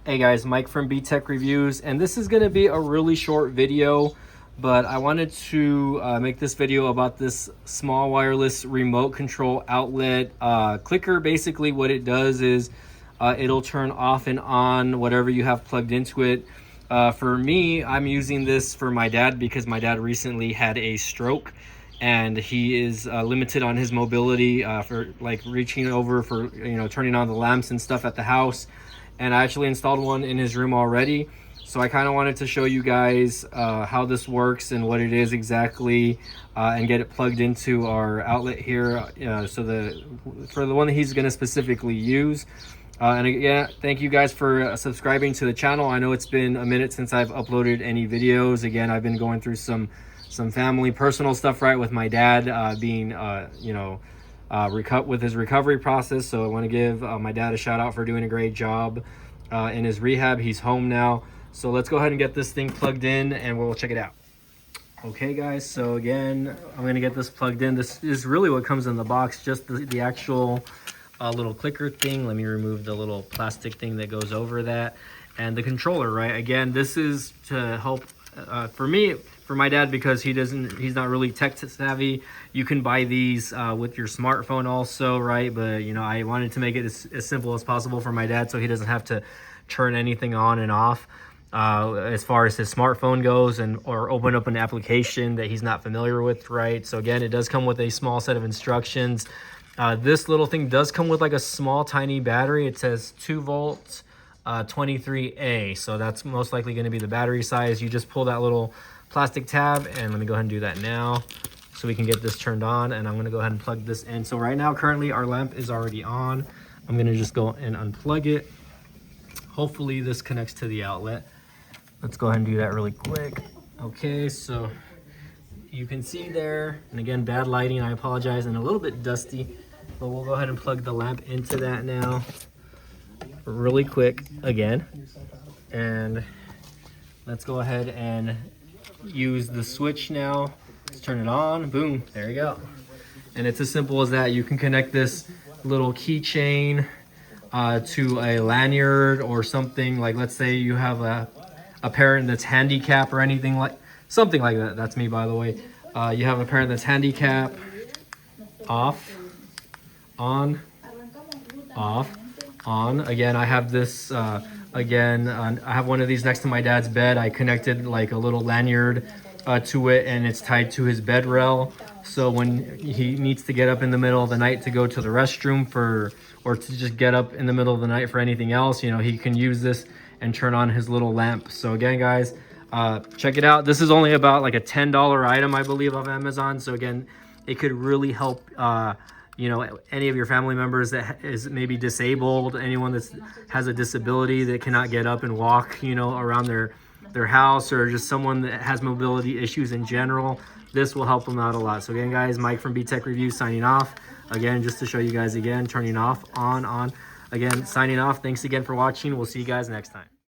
Hey guys, Mike from vidIQ Reviews, and this is going to be a really short video, but I wanted to make this video about this small wireless remote control outlet clicker. Basically what it does is it'll turn off and on whatever you have plugged into it. For me, I'm using this for my dad because my dad recently had a stroke and he is limited on his mobility for like reaching over for, turning on the lamps and stuff at the house. And I actually installed one in his room already, so I kind of wanted to show you guys how this works and what it is exactly, and get it plugged into our outlet here, for the one that he's going to specifically use. And again, thank you guys for subscribing to the channel. I know it's been a minute since I've uploaded any videos. Again, I've been going through some family personal stuff, right, with my dad being with his recovery process. So I want to give my dad a shout out for doing a great job in his rehab. He's home now, so let's go ahead and get this thing plugged in and we'll check it out. Okay guys, so again, I'm going to get this plugged in. This is really what comes in the box, just the actual little clicker thing. Let me remove the little plastic thing that goes over that, and the controller, right? Again, this is to help for my dad, because he's not really tech savvy. You can buy these with your smartphone also, right? But I wanted to make it as simple as possible for my dad so he doesn't have to turn anything on and off as far as his smartphone goes, or open up an application that he's not familiar with, right? So again, it does come with a small set of instructions. This little thing does come with like a small tiny battery. It says 2 volts 23A, so that's most likely going to be the battery size. You just pull that little plastic tab, and let me go ahead and do that now so we can get this turned on. And I'm going to go ahead and plug this in. So right now, currently our lamp is already on. I'm going to just go and unplug it. Hopefully this connects to the outlet. Let's go ahead and do that really quick. Okay, so you can see there, and again, bad lighting, I apologize, and a little bit dusty, but we'll go ahead and plug the lamp into that now really quick again. And let's go ahead and use the switch now. Let's turn it on. Boom, there you go. And it's as simple as that. You can connect this little keychain to a lanyard or something. Like, let's say you have a parent that's handicapped or anything like something like that. That's me, by the way. You have a parent that's handicapped. Off, on, off, on. Again, I have this I have one of these next to my dad's bed. I connected like a little lanyard to it, and it's tied to his bed rail. So when he needs to get up in the middle of the night to go to the restroom or to just get up in the middle of the night for anything else, he can use this and turn on his little lamp. So again, guys, check it out. This is only about like a $10 item, I believe, on Amazon. So again, it could really help any of your family members that is maybe disabled, anyone that has a disability that cannot get up and walk, around their house, or just someone that has mobility issues in general. This will help them out a lot. So again, guys, Mike from vidIQ Reviews signing off. Again, just to show you guys again, turning off, on. Again, signing off. Thanks again for watching. We'll see you guys next time.